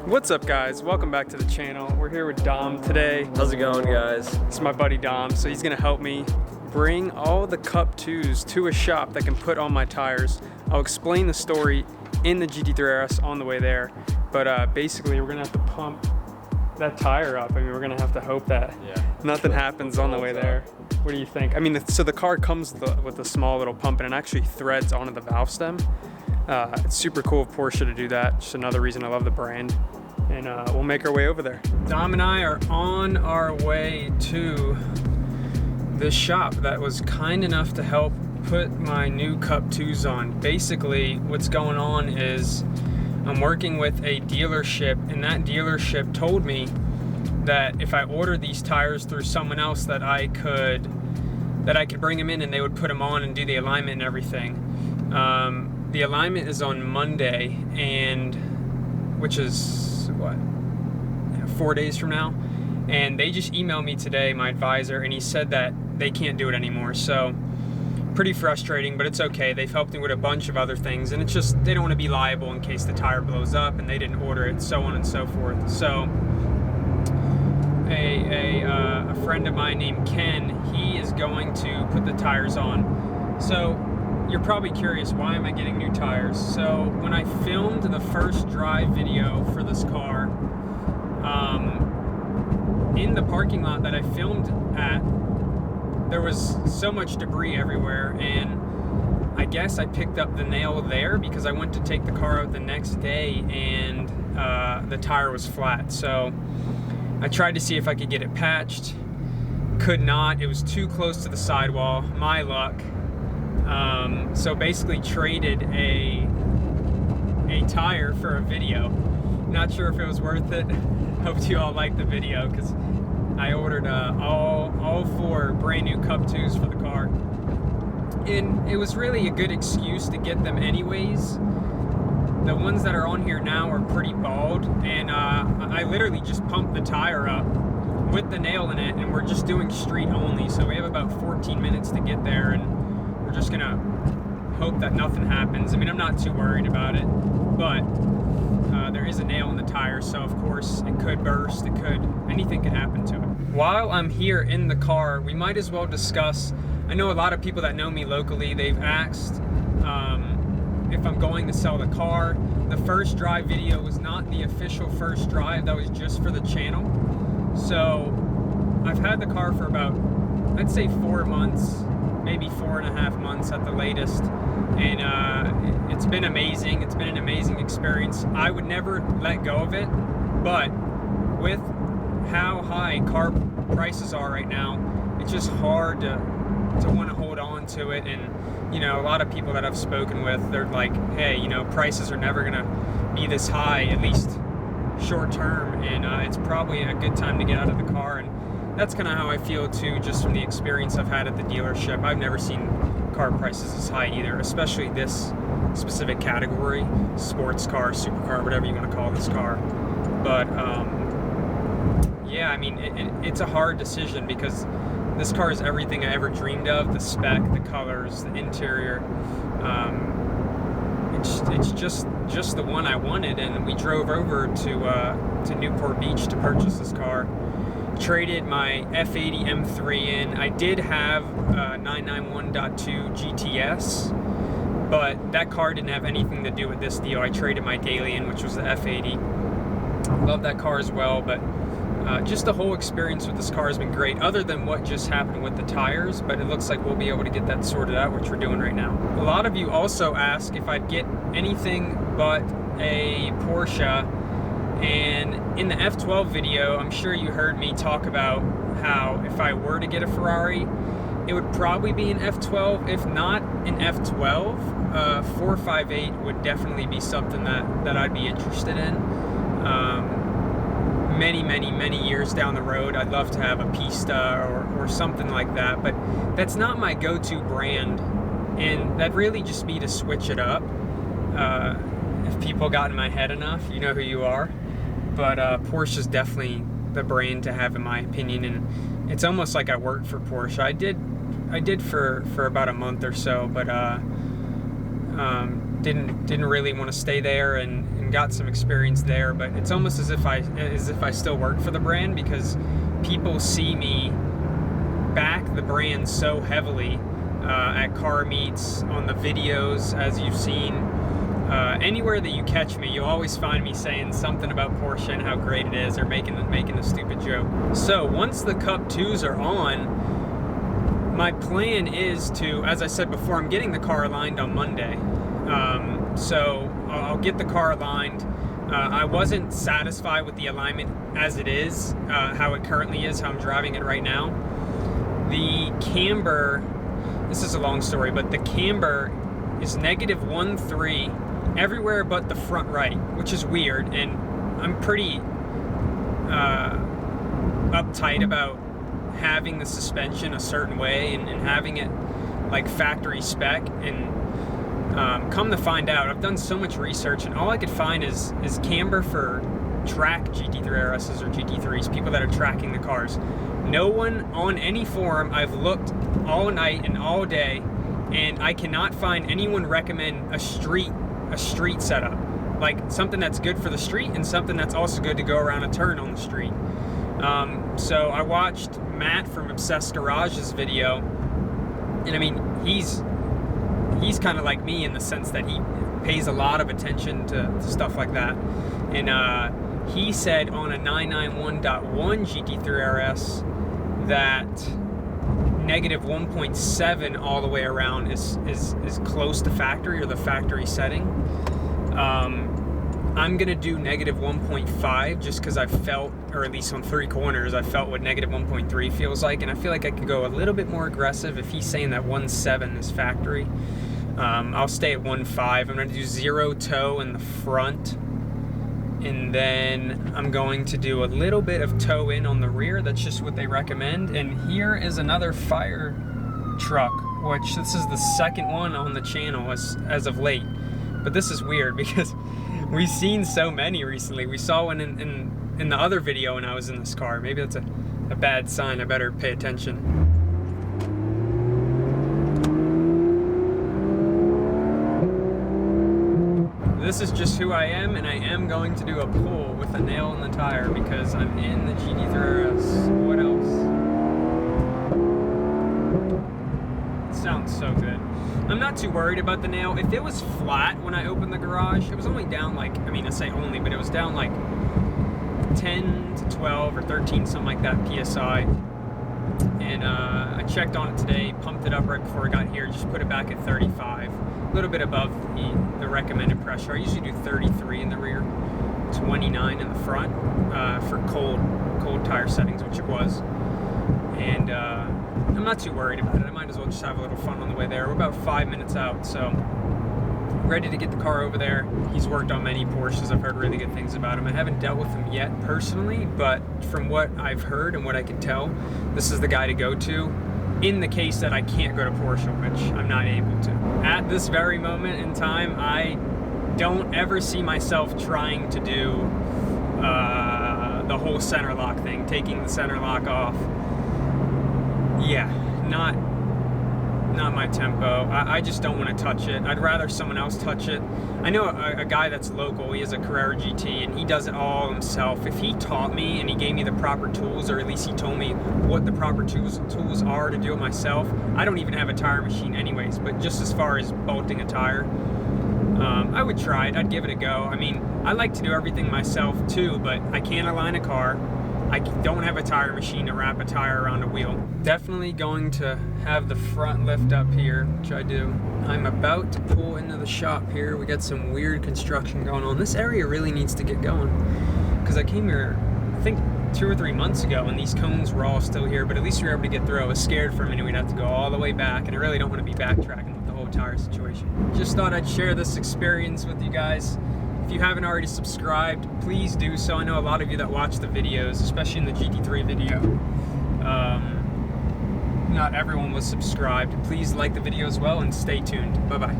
What's up, guys? Welcome back to the channel. We're here with Dom today. How's it going, guys? It's my buddy Dom, so he's gonna help me bring all the Cup 2s to a shop that can put on my tires. I'll explain the story in the GT3 RS on the way there, but basically we're gonna have to pump that tire up. I mean, we're gonna have to hope that nothing happens on the way there. What do you think? I mean, so the car comes with a small little pump and it actually threads onto the valve stem. It's super cool of Porsche to do that. Just another reason I love the brand. And we'll make our way over there. Dom and I are on our way to the shop that was kind enough to help put my new Cup 2s on. Basically, what's going on is I'm working with a dealership, and that dealership told me that if I ordered these tires through someone else that I could bring them in and they would put them on and do the alignment and everything. The alignment is on Monday, and which is what, 4 days from now, and they just emailed me today, my advisor, and he said that they can't do it anymore. So pretty frustrating, but it's okay. They've helped me with a bunch of other things, and it's just they don't want to be liable in case the tire blows up and they didn't order it, so on and so forth. So a friend of mine named Ken, he is going to put the tires on. So you're probably curious, why am I getting new tires? So when I filmed the first drive video for this car, in the parking lot that I filmed at, there was so much debris everywhere, and I guess I picked up the nail there because I went to take the car out the next day and the tire was flat. So I tried to see if I could get it patched. Could not. It was too close to the sidewall. My luck. So basically traded a tire for a video. Not sure if it was worth it. Hope you all liked the video because I ordered all 4 brand new Cup 2s for the car. And it was really a good excuse to get them anyways. The ones that are on here now are pretty bald, and I literally just pumped the tire up with the nail in it, and we're just doing street only. So we have about 14 minutes to get there, and we're just gonna hope that nothing happens. I mean, I'm not too worried about it, but there is a nail in the tire, so of course it could burst, anything could happen to it. While I'm here in the car, we might as well discuss, I know a lot of people that know me locally, they've asked if I'm going to sell the car. The first drive video was not the official first drive, that was just for the channel. So I've had the car for about, I'd say 4 months, maybe 4.5 months at the latest, and it's been amazing. It's been an amazing experience. I would never let go of it, but with how high car prices are right now, it's just hard to want to hold on to it. And you know, a lot of people that I've spoken with, they're like, hey, you know, prices are never gonna be this high, at least short term, and it's probably a good time to get out of the car. And that's kind of how I feel too, just from the experience I've had at the dealership. I've never seen car prices as high either, especially this specific category, sports car, supercar, whatever you want to call this car. But yeah, I mean, it's a hard decision because this car is everything I ever dreamed of: the spec, the colors, the interior. It's just the one I wanted, and we drove over to Newport Beach to purchase this car. Traded my F80 M3 in. I did have 991.2 GTS, but that car didn't have anything to do with this deal. I traded my daily in, which was the F80. Love that car as well, but just the whole experience with this car has been great, other than what just happened with the tires, but it looks like we'll be able to get that sorted out, which we're doing right now. A lot of you also ask if I'd get anything but a Porsche, and in the F12 video, I'm sure you heard me talk about how if I were to get a Ferrari, it would probably be an F12. If not an F12, 458 would definitely be something that I'd be interested in. Many years down the road, I'd love to have a Pista or something like that, but that's not my go-to brand, and that'd really just be to switch it up. If people got in my head enough, you know who you are. But Porsche is definitely the brand to have, in my opinion, and it's almost like I work for Porsche. I did for about a month or so, but didn't really want to stay there and got some experience there, but it's almost as if I still work for the brand, because people see me back the brand so heavily at car meets, on the videos, as you've seen. Anywhere that you catch me, you'll always find me saying something about Porsche and how great it is, or making a stupid joke. So once the Cup 2s are on, my plan is to, as I said before, I'm getting the car aligned on Monday. So I'll get the car aligned. I wasn't satisfied with the alignment as it is, how it currently is, how I'm driving it right now. The camber, this is a long story, but the camber is -1.3 everywhere but the front right, which is weird, and I'm pretty uptight about having the suspension a certain way and having it like factory spec. And come to find out, I've done so much research, and all I could find is camber for track GT3 RSs or GT3s, people that are tracking the cars. No one on any forum, I've looked all night and all day, and I cannot find anyone recommend a street setup, like something that's good for the street and something that's also good to go around a turn on the street. So I watched Matt from Obsessed Garage's video, and I mean, he's kind of like me in the sense that he pays a lot of attention to stuff like that. And he said on a 991.1 GT3 RS that -1.7 all the way around is close to factory, or the factory setting. I'm gonna do -1.5 just because I felt, or at least on 3 corners, I felt what -1.3 feels like, and I feel like I could go a little bit more aggressive if he's saying that 1.7 is factory. I'll stay at 1.5. I'm gonna do 0 toe in the front, and then I'm going to do a little bit of toe in on the rear. That's just what they recommend. And here is another fire truck, which this is the second one on the channel as of late. But this is weird because we've seen so many recently. We saw one in the other video when I was in this car. Maybe that's a bad sign. I better pay attention. This is just who I am, and I am going to do a pull with a nail in the tire because I'm in the GT3 RS. What else? It sounds so good. I'm not too worried about the nail. If it was flat when I opened the garage, it was only down like, I mean, I say only, but it was down like 10 to 12 or 13, something like that PSI. And I checked on it today, pumped it up right before I got here, just put it back at 35. A little bit above the recommended pressure. I usually do 33 in the rear, 29 in the front for cold tire settings, which it was. And I'm not too worried about it. I might as well just have a little fun on the way there. We're about 5 minutes out, so ready to get the car over there. He's worked on many Porsches. I've heard really good things about him. I haven't dealt with him yet personally, but from what I've heard and what I can tell, this is the guy to go to in the case that I can't go to Porsche, which I'm not able to. At this very moment in time, I don't ever see myself trying to do the whole center lock thing, taking the center lock off. Yeah, not my tempo. I just don't want to touch it. I'd rather someone else touch it. I know a guy that's local. He has a Carrera GT, and he does it all himself. If he taught me and he gave me the proper tools, or at least he told me what the proper tools are to do it myself, I don't even have a tire machine anyways, but just as far as bolting a tire, I would try it. I'd give it a go. I mean, I like to do everything myself too, but I can't align a car. I don't have a tire machine to wrap a tire around a wheel. Definitely going to have the front lift up here, which I do. I'm about to pull into the shop here. We got some weird construction going on. This area really needs to get going, because I came here, I think 2 or 3 months ago, and these cones were all still here, but at least we were able to get through. I was scared for a minute we'd have to go all the way back, and I really don't want to be backtracking with the whole tire situation. Just thought I'd share this experience with you guys. If you haven't already subscribed, please do so. I know a lot of you that watch the videos, especially in the GT3 video, not everyone was subscribed. Please like the video as well, and stay tuned. Bye-bye.